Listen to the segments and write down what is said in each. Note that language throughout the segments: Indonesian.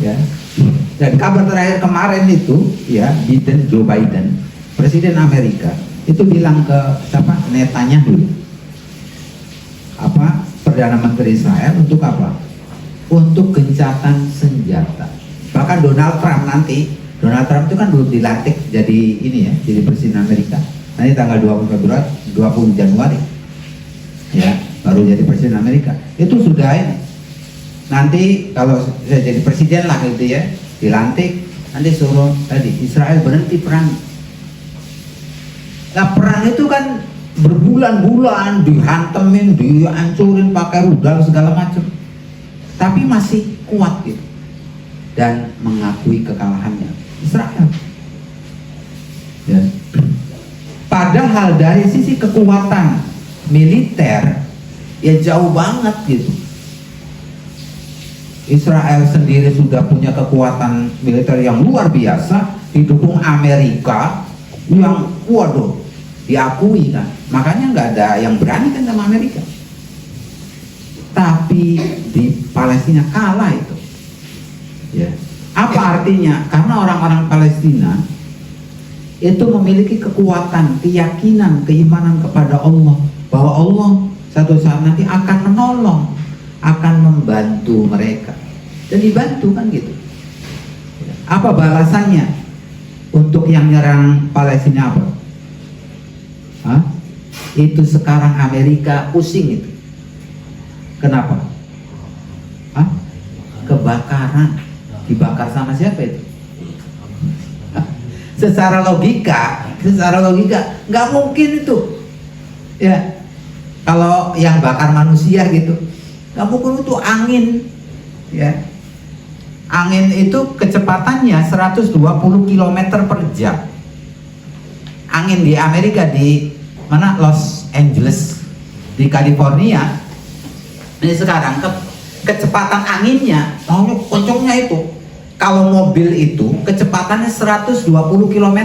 Ya. Dan kabar terakhir kemarin itu, ya, Joe Biden, Presiden Amerika, itu bilang ke siapa? Netanyahu, apa, Perdana Menteri Israel, untuk apa? Untuk gencatan senjata. Bahkan Donald Trump itu kan belum dilantik jadi ini ya, jadi Presiden Amerika. Nanti tanggal 20 Januari, ya, baru jadi Presiden Amerika. Itu sudah ini. Nanti kalau saya jadi presiden lah gitu ya, dilantik, nanti suruh tadi Israel berhenti perang. Nah, perang itu kan berbulan-bulan dihantemin, dihancurin pakai rudal segala macam, tapi masih kuat gitu dan mengakui kekalahannya Israel. Ya. Padahal dari sisi kekuatan militer ya jauh banget gitu. Israel sendiri sudah punya kekuatan militer yang luar biasa, didukung Amerika yang waduh diakui kan, makanya nggak ada yang berani kan sama Amerika. Tapi di Palestina kalah itu, ya. Apa artinya? Karena orang-orang Palestina itu memiliki kekuatan, keyakinan, keimanan kepada Allah, bahwa Allah satu saat nanti akan menolong, akan membantu mereka, dan dibantu kan gitu. Apa balasannya untuk yang nyerang Palestina apa? Hah? Itu sekarang Amerika pusing itu. Kenapa? Hah? Kebakaran. Dibakar sama siapa itu? Hah? Secara logika nggak mungkin itu. Ya, kalau yang bakar manusia gitu, nggak mungkin. Itu angin, ya. Angin itu kecepatannya 120 km per jam. Angin di Amerika, di mana, Los Angeles, di California, ini sekarang kecepatan anginnya, kencangnya itu, kalau mobil itu kecepatannya 120 km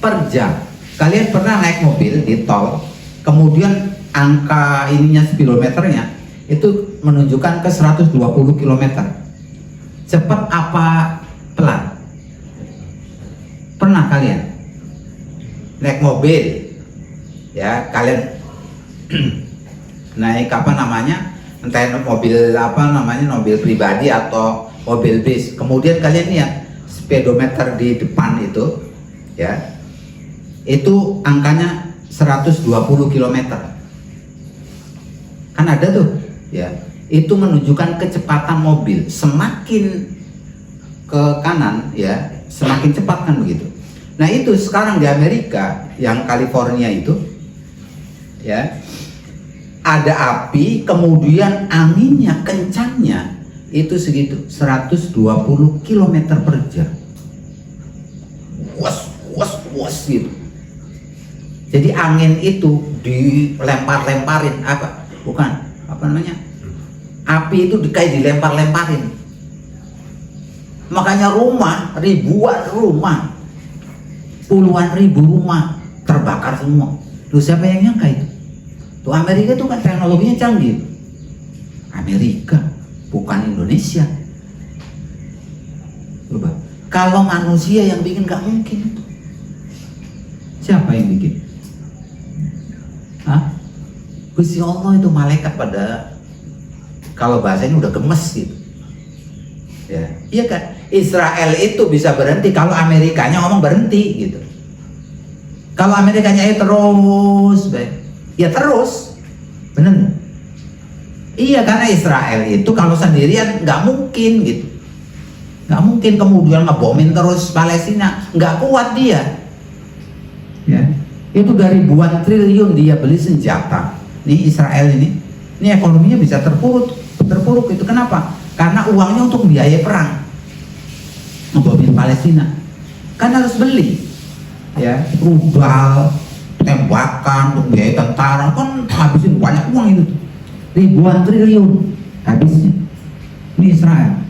per jam. Kalian pernah naik mobil di tol, kemudian angka ininya speedometernya itu menunjukkan ke 120 km. Cepat apa pelan? Pernah kalian naik mobil, ya, kalian naik apa namanya, entah mobil apa namanya, mobil pribadi atau mobil bis, kemudian kalian lihat speedometer di depan itu, ya, itu angkanya 120 km. Kan ada tuh, ya, itu menunjukkan kecepatan mobil. Semakin ke kanan, ya, semakin cepat kan begitu. Nah, itu sekarang di Amerika, yang California itu, ya, ada api, kemudian anginnya, kencangnya itu segitu, 120 km per jam. Was gitu. Jadi angin itu dilempar-lemparin, apa? Bukan, apa namanya? Api itu kayak dilempar-lemparin. Makanya rumah, ribuan rumah, puluhan ribu rumah terbakar semua. Lu siapa yang nyangka itu? Tuh, Amerika tuh kan teknologinya canggih. Amerika, bukan Indonesia. Coba, kalau manusia yang bikin gak mungkin itu. Siapa yang bikin? Hah? Gusti Allah itu malaikat pada, kalau bahasanya udah gemes gitu. Ya, iya kan? Israel itu bisa berhenti kalau Amerikanya ngomong berhenti gitu. Kalau Amerikanya terus baik, ya terus, bener? Iya, karena Israel itu kalau sendirian nggak mungkin gitu, nggak mungkin kemudian ngebomin terus Palestina, nggak kuat dia. Ya, itu dari ribuan triliun dia beli senjata. Nih Israel ini ekonominya bisa terpuruk itu. Kenapa? Karena uangnya untuk biaya perang, ngebomin Palestina, kan harus beli, ya, rudal, tembakan untuk biaya tentara, kan habisin banyak uang itu, ribuan triliun habisnya. Ini Israel.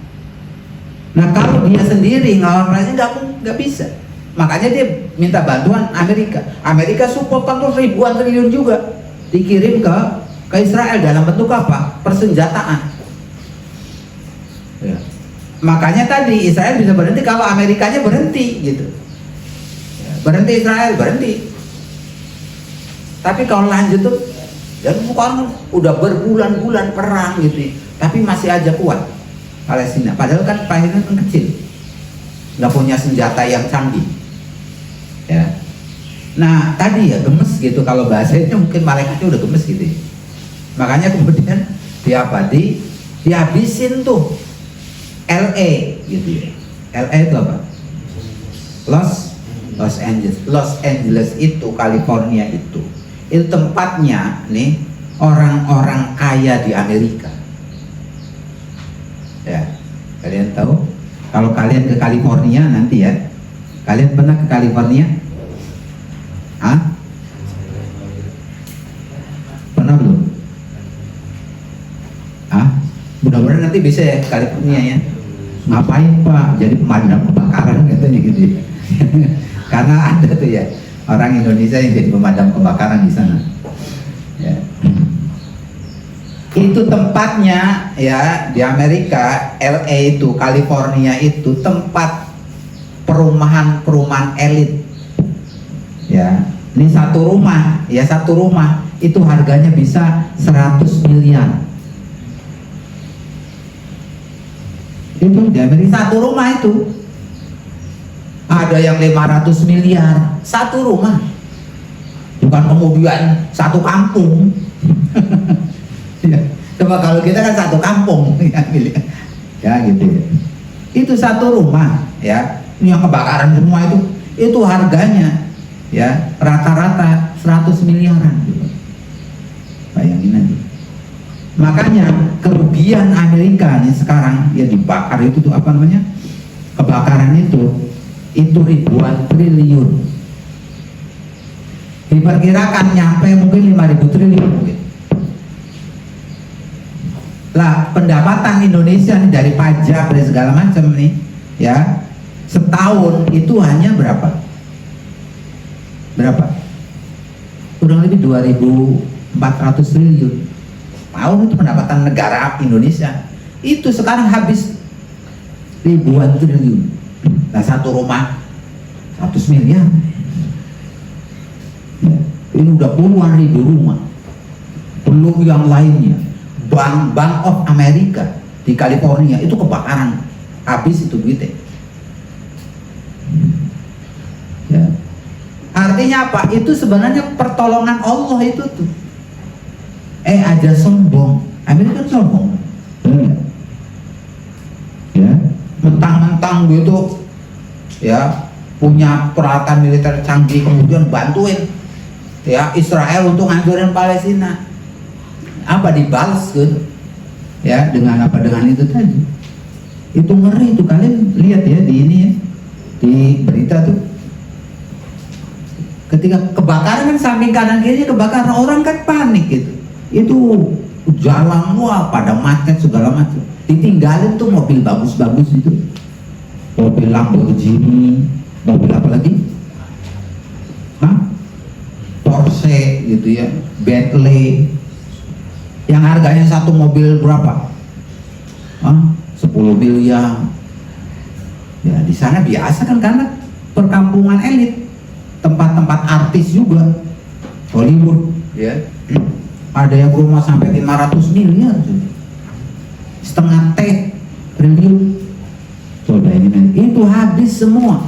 Nah, kalau dia sendiri ngelawan Palestina nggak bisa. Makanya dia minta bantuan Amerika. Amerika support kan tuh ribuan triliun juga dikirim ke Israel dalam bentuk apa? Persenjataan. Ya. Makanya tadi Israel bisa berhenti kalau Amerikanya berhenti gitu. Berhenti Israel, berhenti. Tapi kalau lanjut tuh, dan orang udah berbulan-bulan perang gitu, tapi masih aja kuat Palestina. Padahal kan Palestina kan kecil, nggak punya senjata yang canggih. Ya. Nah tadi ya gemes gitu, kalau bahasanya mungkin malaikatnya udah gemes gitu. Makanya kemudian dihabisin tuh LA gitu ya. LA itu apa? Los Angeles itu, California itu tempatnya nih orang-orang kaya di Amerika. Ya, kalian tahu kalau kalian ke California nanti ya, kalian pernah ke California? Hah? Pernah belum? Hah? Mudah-mudahan nanti bisa ya ke California ya. Ngapain Pak? Jadi pemadam kebakaran katanya gitu ya. Karena ada tuh ya orang Indonesia yang jadi pemadam kebakaran di sana. Ya. Itu tempatnya ya di Amerika, LA itu, California itu tempat perumahan elit. Ya, ini satu rumah itu harganya bisa 100 miliar. Itu di Amerika satu rumah itu ada yang 500 miliar satu rumah, bukan kemudian satu kampung. Ya, coba kalau kita kan satu kampung ya gitu ya. Itu satu rumah ya, yang kebakaran semua itu harganya ya rata-rata 100 miliaran gitu. Bayangin aja. Makanya kerugian Amerika nih sekarang ya dibakar itu tuh apa namanya, kebakaran itu ribuan triliun, diperkirakan nyampe mungkin 5.000 triliun mungkin. Lah pendapatan Indonesia nih dari pajak dari segala macam nih ya, setahun itu hanya berapa kurang lebih 2.400 triliun. Tahun itu pendapatan negara Indonesia itu sekarang habis ribuan triliun. Nah satu rumah 100 miliar ya, ini udah puluhan ribu rumah, belum yang lainnya. Bank of America di California itu kebakaran, habis itu duitnya ya. Artinya apa? Itu sebenarnya pertolongan Allah itu tuh. Aja sombong, Amerika sombong ya, mentang-mentang gitu ya punya peralatan militer canggih, kemudian bantuin ya Israel untuk ngancurin Palestina. Apa dibalas kan ya dengan apa, dengan itu tadi. Itu ngeri tuh, kalian lihat ya di ini ya, di berita tuh ketika kebakaran kan samping kanan kiri kebakaran, orang kan panik gitu. Itu jalan wah pada macet segala macam, ditinggalin tuh mobil bagus-bagus itu, mobil Lamborghini, mobil apa lagi? Porsche gitu ya, Bentley, yang harganya satu mobil berapa? 10 miliar. Ya di sana biasa kan karena perkampungan elit, tempat-tempat artis juga, Hollywood ya. Ada yang rumah sampai 500 miliar, setengah triliun. Coba ini itu habis semua.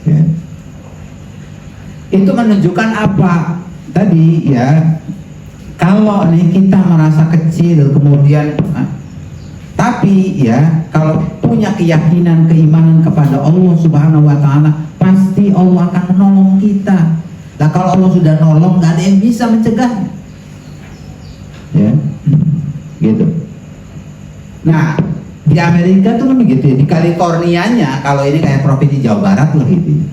Ya. Itu menunjukkan apa tadi ya? Kalau nih kita merasa kecil, kemudian tapi ya kalau punya keyakinan, keimanan kepada Allah Subhanahu wa Ta'ala, pasti Allah akan menolong kita. Nah kalau Allah sudah nolong, nggak ada yang bisa mencegahnya ya gitu. Nah di Amerika tuh kan begitu ya, di Californianya, kalau ini kayak provinsi Jawa Barat lah gitu.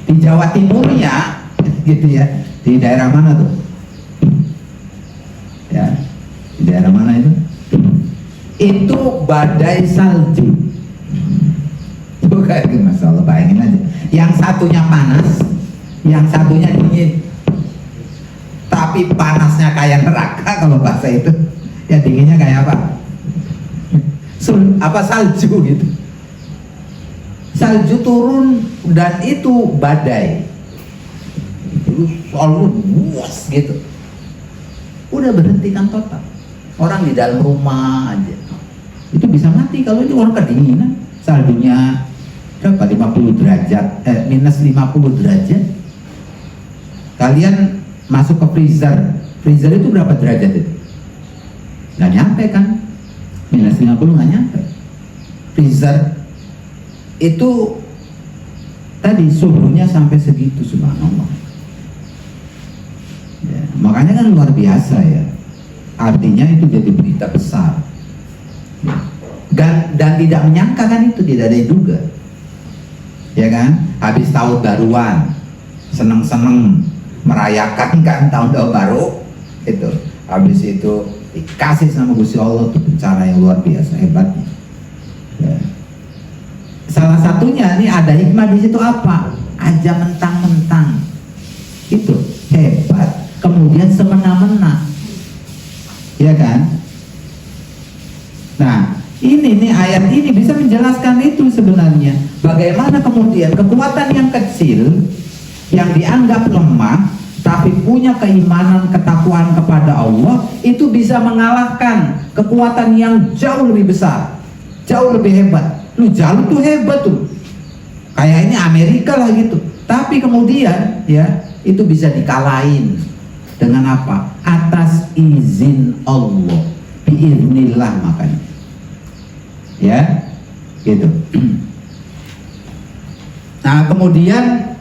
Di Jawa Timurnya gitu ya, di daerah mana tuh ya, di daerah mana itu badai salju. Bukan, Masya Allah, bayangin aja, yang satunya panas, yang satunya dingin, tapi panasnya kayak neraka kalau bahasa itu ya, dinginnya kayak apa? salju gitu. Salju turun dan itu badai. Itu selalu luas gitu. Udah berhentikan total. Orang di dalam rumah aja itu bisa mati kalau ini orang kedinginan. Saljunya berapa? 50 derajat, minus 50 derajat. Kalian masuk ke freezer. Freezer itu berapa derajat itu? Nggak nyampe kan? Minus 50 nggak nyampe. Freezer itu tadi suhunya sampai segitu, subhanallah. Ya, makanya kan luar biasa ya. Artinya itu jadi berita besar. Ya. Dan tidak menyangka kan itu, tidak ada yang duga. Ya kan? Habis tahun baruan, seneng-seneng merayakan kan tahun baru itu. Habis itu dikasih sama Gusti Allah tuh bencana yang luar biasa hebatnya. Ya. Salah satunya nih ada hikmah di situ apa? Aja mentang-mentang itu hebat, kemudian semena-mena, ya kan? Nah, ini nih ayat ini bisa menjelaskan itu sebenarnya. Bagaimana kemudian kekuatan yang kecil yang dianggap lemah tapi punya keimanan, ketakwaan kepada Allah itu bisa mengalahkan kekuatan yang jauh lebih besar, jauh lebih hebat. Lu Jalut tuh hebat tuh, kayak ini Amerika lah gitu. Tapi kemudian ya itu bisa dikalahin dengan apa? Atas izin Allah, biiznillah makanya. Ya, gitu. Nah kemudian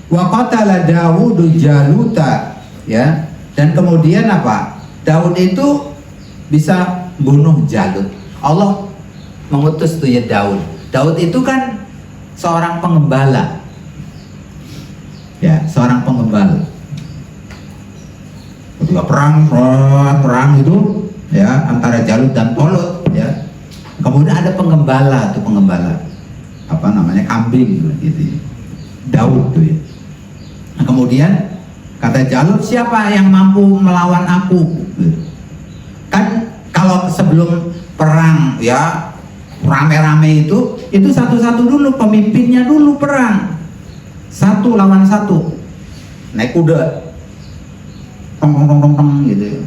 wa qatala Dawudu Jaluta, ya. Dan kemudian apa? Daud itu bisa bunuh Jalut. Allah mengutus tuh ya Daud. Daud itu kan seorang pengembala, ya, seorang pengembala. Ketika perang itu, ya, antara Jalut dan Tolut, ya. Kemudian ada pengembala tuh, apa namanya, kambing gitu. Daud tuh ya. Nah, kemudian kata Jalut, siapa yang mampu melawan aku? Kan kalau sebelum perang ya rame-rame itu satu-satu dulu, pemimpinnya dulu perang, satu lawan satu, naik kuda, tong gitu.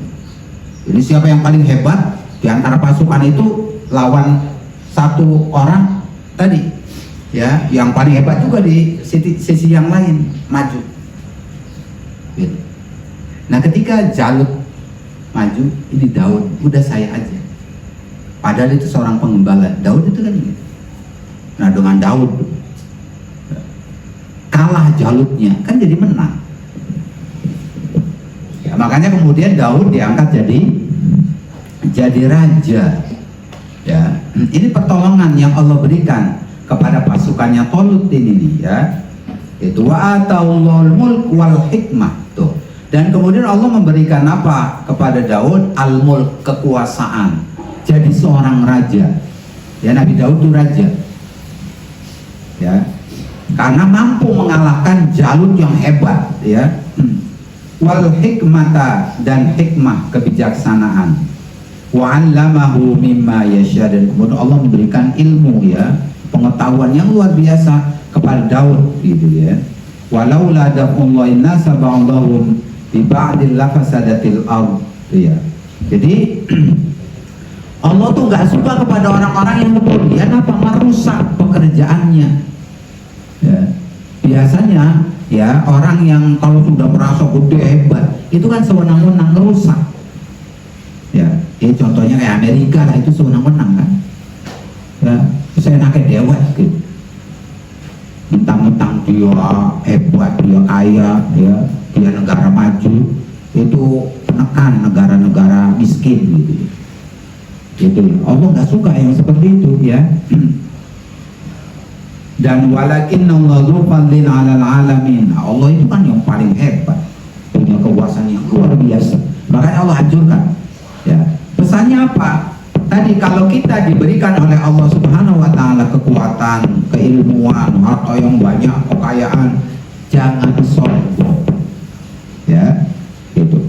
Jadi siapa yang paling hebat di antara pasukan itu lawan satu orang tadi, ya, yang paling hebat juga di sisi yang lain maju. Gitu. Nah ketika Jalut maju, ini Daud, udah saya aja. Padahal itu seorang pengembala. Daud itu kan gitu. Nah dengan Daud kalah Jalutnya, kan jadi menang. Ya, makanya kemudian Daud diangkat jadi raja. Ya, ini pertolongan yang Allah berikan kepada pasukannya Tolut ini nih, ya. Itu wa ataullahul mulk wal hikmah tuh. Dan kemudian Allah memberikan apa kepada Daud? Al-mulk, kekuasaan. Jadi seorang raja, ya. Nabi Daud itu raja, ya, karena mampu mengalahkan Jalut yang hebat, ya. Wal hikmata, dan hikmah, kebijaksanaan. Wa 'allamahu mimma yasha, dan kemudian Allah memberikan ilmu, ya, pengetahuan yang luar biasa kepada Daud, gitu ya. Walau la da'ullahi nasa ba'dahum bi ba'dil lafasadatil ardh, ya. Jadi Allah tuh nggak suka kepada orang-orang yang kemudian apa, merusak pekerjaannya. Ya. Biasanya ya orang yang kalau sudah merasa gede hebat itu kan sewenang-wenang merusak. Ya, ini contohnya kayak Amerika lah, itu sewenang-wenang kan. Ya, saya nakal dewek gitu. Mentang-mentang dia hebat, dia kaya, ya, dia negara maju, itu menekan negara-negara miskin gitu. Itu Allah nggak suka yang seperti itu, ya. Dan walakinnallahu fadlin 'alal alamin. Allah itu kan yang paling hebat, punya kekuasaan yang luar biasa. Makanya Allah hancurkan. Ya. Pesannya apa? Tadi kalau kita diberikan oleh Allah Subhanahu wa taala kekuatan, keilmuan, harta yang banyak, kekayaan, jangan sombong. Ya, gitu.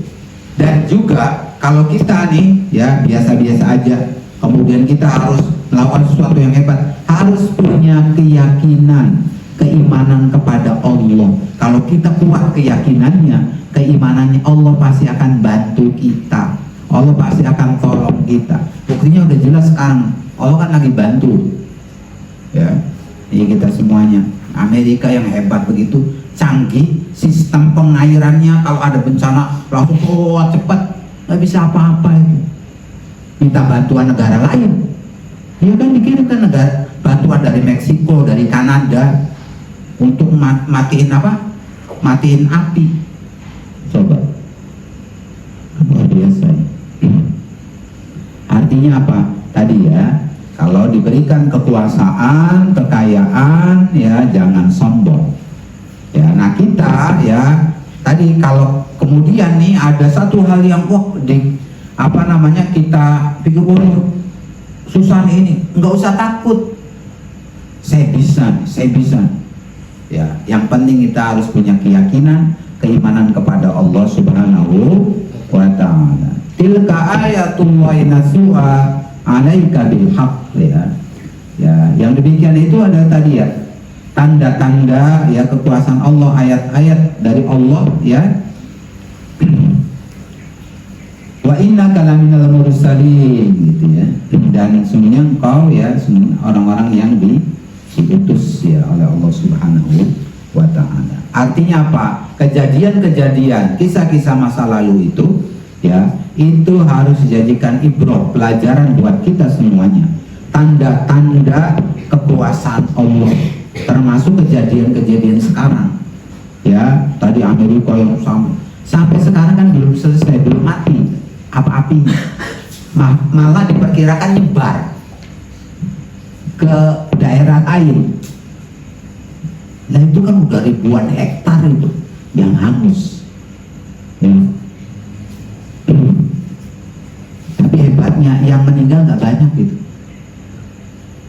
Dan juga kalau kita nih ya biasa-biasa aja, kemudian kita harus melakukan sesuatu yang hebat, harus punya keyakinan, keimanan kepada Allah. Kalau kita kuat keyakinannya, keimanannya, Allah pasti akan bantu kita, Allah pasti akan tolong kita. Buktinya udah jelas sekarang, Allah kan lagi bantu ya. Ini kita semuanya, Amerika yang hebat begitu, canggih, sistem pengairannya kalau ada bencana langsung cepat, nggak bisa apa-apa itu. Minta bantuan negara lain, ya kan, dikirimkan negara bantuan dari Meksiko, dari Kanada untuk matiin apa? Matiin api. Coba, luar biasa. Artinya apa? Tadi ya, kalau diberikan kekuasaan, kekayaan, ya jangan sombong. Ya, nah kita ya tadi kalau kemudian nih ada satu hal yang kita pikir susah nih ini, nggak usah takut. Saya bisa. Ya, yang penting kita harus punya keyakinan, keimanan kepada Allah Subhanahu wa Ta'ala. Tilka ayatullahi nasuha 'alaika bil haqq ya. Ya, yang demikian itu adalah tadi ya, tanda-tanda ya kekuasaan Allah, ayat-ayat dari Allah ya. Wa innaka laminal mursalin gitu ya. Dan semuanya engkau ya, orang-orang yang diutus ya oleh Allah Subhanahu wa Ta'ala. Artinya apa? Kejadian-kejadian, kisah-kisah masa lalu itu ya, itu harus dijadikan ibrah, pelajaran buat kita semuanya. Tanda-tanda kekuasaan Allah, termasuk kejadian-kejadian sekarang ya. Tadi Amerika yang sampai sekarang kan belum selesai, belum mati apa-apinya, malah diperkirakan nyebar ke daerah lain. Nah itu kan udah ribuan hektar itu yang hangus ya. Tapi hebatnya yang meninggal nggak banyak gitu,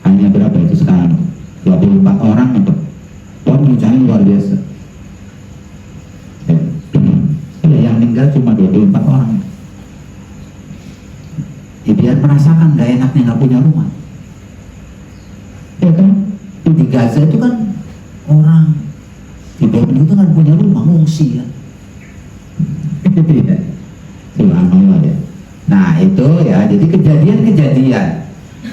hanya berapa itu sekarang, 24 orang itu. Tuhan bencana luar biasa ya. Yang meninggal cuma 24 orang ya, biar merasakan gak enaknya nggak punya rumah ya kan. Di Gaza itu kan orang di bawah itu kan punya rumah, ngungsi ya. Subhanallah ya. Nah itu ya, jadi kejadian-kejadian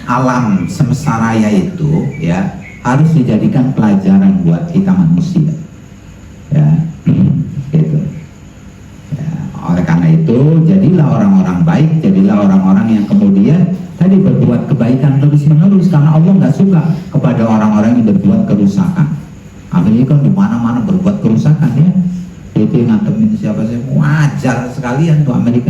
alam semesta raya itu ya harus dijadikan pelajaran buat kita manusia ya, gitu ya. Oleh karena itu jadilah orang-orang baik, jadilah orang-orang yang kemudian tadi berbuat kebaikan terus menerus, karena Allah nggak suka kepada orang-orang yang berbuat kerusakan. Amerika di mana-mana berbuat kerusakan ya. Itu yang ngantemin siapa sih, wajar sekalian tuh Amerika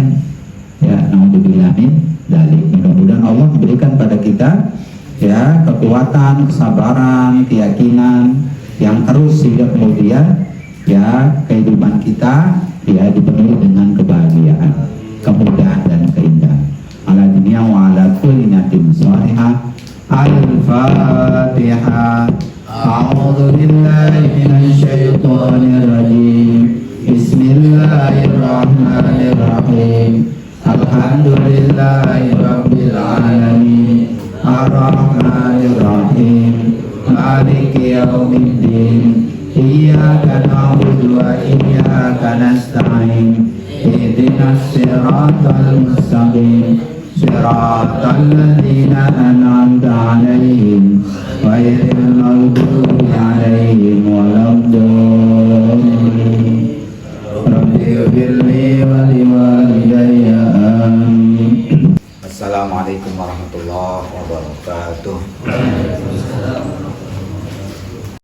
ya. Naudzubillahin dzalik. Mudah-mudahan Allah memberikan pada kita ya kekuatan, kesabaran, keyakinan yang terus, sehingga kemudian ya kehidupan kita ya dipenuhi dengan kebahagiaan, kemudahan dan keindahan. Ala dunia wa ala kulli natin salihah. Al-Fatihah. A'udzu billahi minasy syaithanir rajim. Bismillahirrahmanirrahim. Alhamdulillahi rabbil alamin. Ar-Rahmanir Rahim. Maliki yaumiddin. Iyyaka na'budu wa iyyaka nasta'in. Ihdinas siratal mustaqim. Siratal ladzina an'amta 'alaihim ghairil maghdubi 'alaihim waladdallin. Rabbi ighfirli wa liwalidayya amin. Assalamualaikum warahmatullahi wabarakatuh.